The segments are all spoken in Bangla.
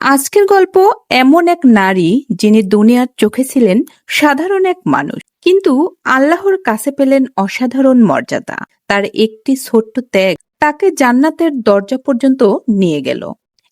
আজকের গল্প এমন এক নারী যিনি দুনিয়ার চোখে ছিলেন সাধারণ এক মানুষ, কিন্তু আল্লাহর কাছে পেলেন অসাধারণ মর্যাদা। তার একটি ছোট্ট ত্যাগ তাকে জান্নাতের দরজা পর্যন্ত নিয়ে গেল।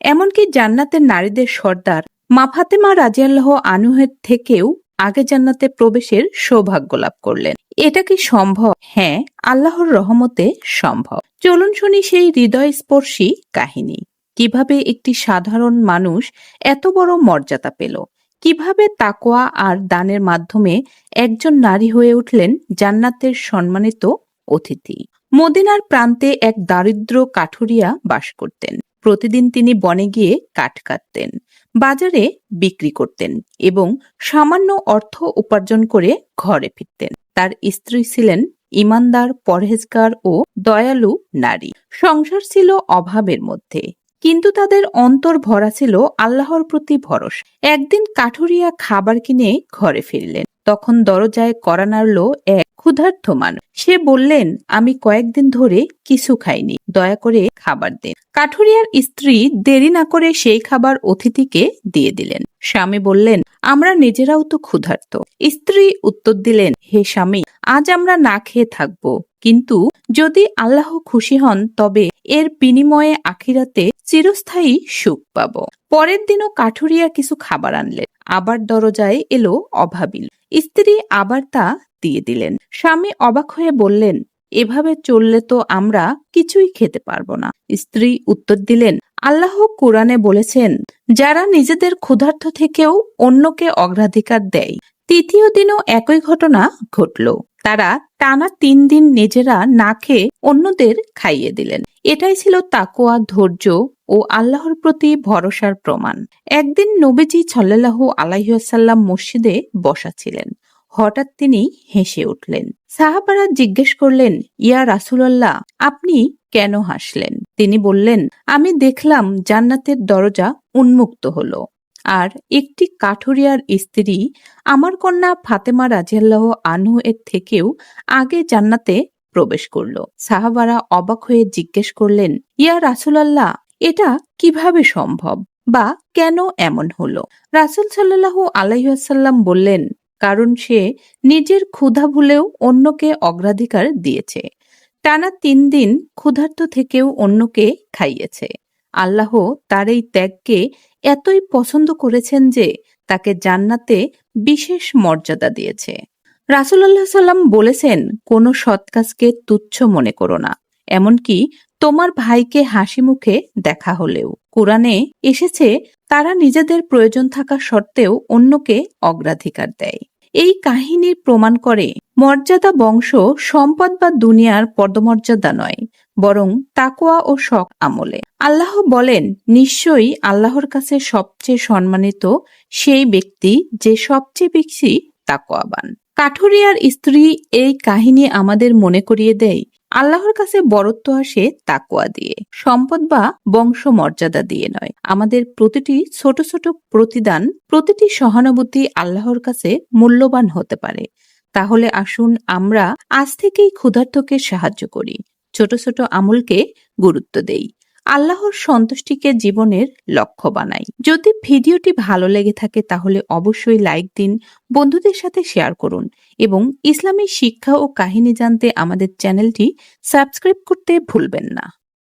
এমনকি জান্নাতের নারীদের সর্দার মা ফাতেমা রাদিয়াল্লাহু আনহার থেকেও আগে জান্নাতে প্রবেশের সৌভাগ্য লাভ করলেন। এটা কি সম্ভব? হ্যাঁ, আল্লাহর রহমতে সম্ভব। চলুন শুনি সেই হৃদয়স্পর্শী কাহিনী। কিভাবে একটি সাধারণ মানুষ এত বড় মর্যাদা পেল, কিভাবে তাকওয়া আর দানের মাধ্যমে একজন নারী হয়ে উঠলেন জান্নাতের সম্মানিত অতিথি। মদিনার প্রান্তে এক দারিদ্র কাঠুরিয়া বাস করতেন। প্রতিদিন তিনি বনে গিয়ে কাঠ কাটতেন, বাজারে বিক্রি করতেন এবং সামান্য অর্থ উপার্জন করে ঘরে ফিরতেন। তার স্ত্রী ছিলেন ইমানদার, পরহেজগার ও দয়ালু নারী। সংসার ছিল অভাবের মধ্যে, কিন্তু তাদের অন্তর ভরা ছিল আল্লাহর প্রতি ভরসা। একদিন কাঠুরিয়া খাবার কিনে ঘরে ফিরলেন। তখন দরজায় কড়া নাড়ল এক ক্ষুধার্ত মানুষ। সে বললেন, আমি কয়েকদিন ধরে কিছু খাইনি, দয়া করে খাবার দিন। কাঠুরিয়ার স্ত্রী দেরি না করে সেই খাবার অতিথিকে দিয়ে দিলেন। স্বামী বললেন, আমরা নিজেরাও তো ক্ষুধার্ত। স্ত্রী উত্তর দিলেন, হে স্বামী, আজ আমরা না খেয়ে থাকবো, কিন্তু যদি আল্লাহ খুশি হন তবে এর বিনিময়ে আখিরাতে চিরস্থায়ী সুখ পাব। পরের দিনও কাঠুরিয়া কিছু খাবার আনলেন। আবার দরজায় এলো অভাবী। স্ত্রী আবার তা দিয়ে দিলেন। স্বামী অবাক হয়ে বললেন, এভাবে চললে তো আমরা কিছুই খেতে পারবো না। স্ত্রী উত্তর দিলেন, আল্লাহ কোরআনে বলেছেন, যারা নিজেদের ক্ষুধার্ত থেকেও অন্যকে অগ্রাধিকার দেয়। তৃতীয় দিনও একই ঘটনা ঘটল। তারা টানা 3 দিন নিজেরা না খেয়ে অন্যদের খাইয়ে দিলেন। এটাই ছিল তাকওয়া, ধৈর্য ও আল্লাহর প্রতি ভরসার প্রমাণ। একদিন নবীজি সাল্লাল্লাহু আলাইহি ওয়াসাল্লাম মসজিদে বসা ছিলেন। হঠাৎ তিনি হেসে উঠলেন। সাহাবারা জিজ্ঞেস করলেন, ইয়া রাসূলুল্লাহ, আপনি কেন হাসলেন? তিনি বললেন, আমি দেখলাম জান্নাতের দরজা উন্মুক্ত হলো, আর একটি কাঠুরিয়ার স্ত্রী আমার কন্যা ফাতেমা রাদিয়াল্লাহু আনহা এর থেকেও আগে জান্নাতে প্রবেশ করলো। সাহাবারা অবাক হয়ে জিজ্ঞেস করলেন, ইয়া রাসূলুল্লাহ, এটা কিভাবে সম্ভব বা কেন এমন হলো? রাসূল সাল্লাল্লাহু আলাইহি ওয়াসাল্লাম বললেন, কারণ সে নিজের ক্ষুধা ভুলেও অন্যকে অগ্রাধিকার দিয়েছে। টানা 3 দিন ক্ষুধার্ত থেকেও অন্যকে খাইয়েছে। আল্লাহ তার এই ত্যাগকে এতই পছন্দ করেছেন যে তাকে জান্নাতে বিশেষ মর্যাদা দিয়েছে। রাসূলুল্লাহ সাল্লাম বলেছেন, কোনো সৎ কাজকে তুচ্ছ মনে করো না, এমনকি তোমার ভাইকে হাসি মুখে দেখা হলেও। কোরআনে এসেছে, তারা নিজেদের প্রয়োজন থাকা সত্ত্বেও অন্যকে অগ্রাধিকার দেয়। এই কাহিনী প্রমাণ করে, মর্যাদা বংশ, সম্পদ বা দুনিয়ার পদমর্যাদা নয়, বরং তাকওয়া ও সৎ আমলে। আল্লাহ বলেন, নিশ্চয়ই আল্লাহর কাছে সবচেয়ে সম্মানিত সেই ব্যক্তি যে সবচেয়ে বেশি তাকওয়াবান। কাঠুরিয়ার স্ত্রী এই কাহিনী আমাদের মনে করিয়ে দেয়, আল্লাহর কাছে বরত্ব আসে তাকওয়া দিয়ে, সম্পদ বা বংশ মর্যাদা দিয়ে নয়। আমাদের প্রতিটি ছোট ছোট প্রতিদান, প্রতিটি সহানুভূতি আল্লাহর কাছে মূল্যবান হতে পারে। তাহলে আসুন আমরা আজ থেকেই ক্ষুধার্তকে সাহায্য করি, ছোট ছোট আমলকে গুরুত্ব দেই, আল্লাহর সন্তুষ্টিকে জীবনের লক্ষ্য বানাই। যদি ভিডিওটি ভালো লেগে থাকে তাহলে অবশ্যই লাইক দিন, বন্ধুদের সাথে শেয়ার করুন এবং ইসলামী শিক্ষা ও কাহিনী জানতে আমাদের চ্যানেলটি সাবস্ক্রাইব করতে ভুলবেন না।